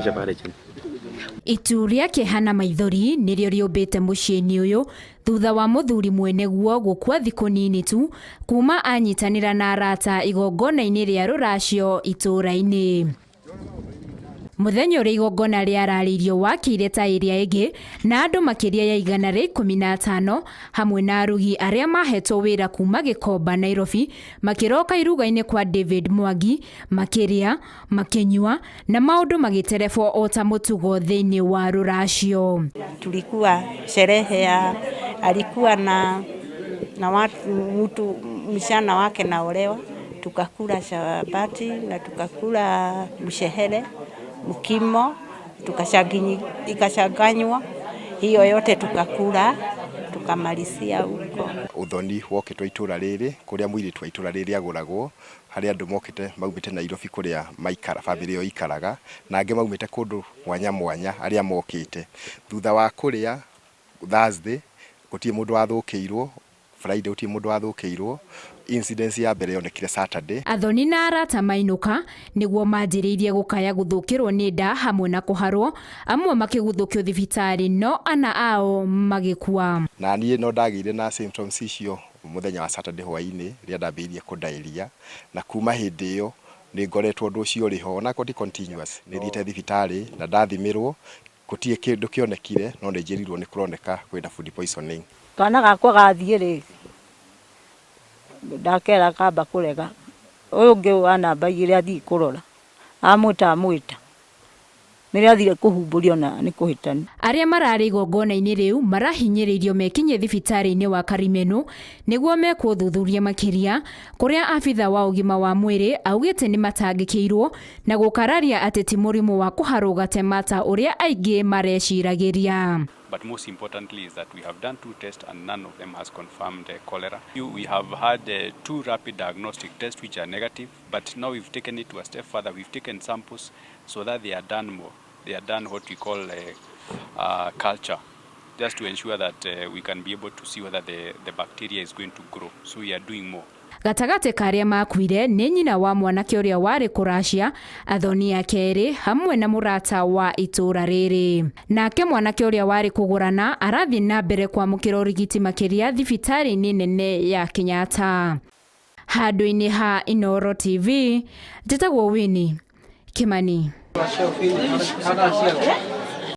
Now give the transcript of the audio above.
kuanzisha pale chini. Itu riake hana maithori niryo riumbite muciini uyu thutha wa muthuri mwene guo gukua thikũ nini tu kuma anyitanira na arata igongona-ini ria ruracio itura-ini. Muthenya uria igongona riararirio wakire ta iria ingi na andu makiria ya 115 hamwe na arugi aria mahetwo wira kuma Gikomba Nairobi makiroka iruga-ini kwa David Mwangi makiria makenyua na maundu magiterebwo ota mutugo thiini wa ruracio. Tulikuwa sherehe ya alikuwa na watu mtu mshana wake na olewa, tukakula shabati na tukakula mshehere mkimo ikashaganywa hiyo yote tukakula tukamalisia huko. Uthoni wokitwo itura riri kuria mwiri twa itura riri aguragwo hari andu mokite maumite Nairobi kuria maikara family yo ikaraga na ange maumite kundu mwanya mwanya aria mokite thutha wa kuria Thursday gutie mundu wathukiirwo, Friday gutie mundu wathukiirwo, incidence ya mbere yonekire Saturday. Athoni na arata mainuka niguo manjiriirie gukaya guthukirwo ni nda hamwe na kuharwo amwe makiguthukio thibitari no ana ao magikua. Na nie no ndagire na symptoms icio muthenya wa Saturday hwaini ria ndambirie kudairia na kuma hindi iyo ni ngoretwo ndu cio riho na kodi continuous ni thiite thibitari na ndathimirwo gutie kindu kionekire no ndijirirwo ni kuroneka kwina food poisoning. Kana gakwa gathie ri ndakera kamba kurega uyu ngi wana mbaigire athii kurora amwita nire athire kuhumburio na ni kuhitani. Aria marari igongona-ini riu marahinyiririo mekinye thibitari-ini wa Karimenu niguo mekuthuthuria makiria kuria afitha wa ugima wa mwiri augite ni matangikirwo na gukararia ati ti murimu wa kuharuga temata uria aingi mareciragiria. But most importantly is that we have done 2 tests and none of them has confirmed cholera. We have had 2 rapid diagnostic tests which are negative, but now we've taken it to a step further. We've taken samples so that they are done more. They are done what we call culture, just to ensure that we can be able to see whether the bacteria is going to grow. So we are doing more. Gatagate karia makuire ni nyina wa mwanake uria wari kuracia athoni akeri hamwe na murata wa itura riri. Nake mwanake uria wari kugurana arathi na mbere kwa mukiro urigiti makiria thibitari-ini nene ya Kenyatta. Handu-ini ha Inooro TV, njitagwo Winnie Kimani.